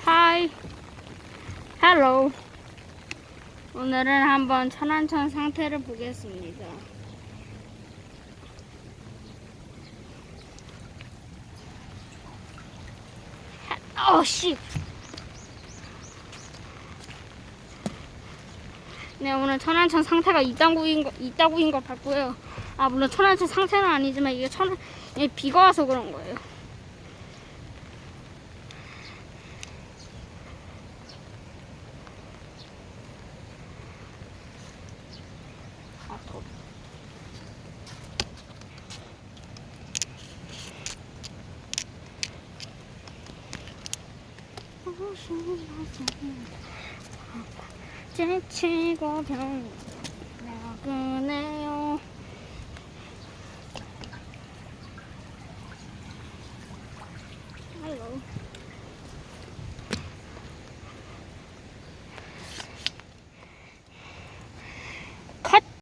하이, 헬로. 오늘은 한번 천안천 상태를 보겠습니다. 씨. 네, 오늘 천안천 상태가 이따구인 걸 봤고요. 물론 천안천 상태는 아니지만 이게 비가 와서 그런 거예요. 더. 제치고 병나그네요. 할로.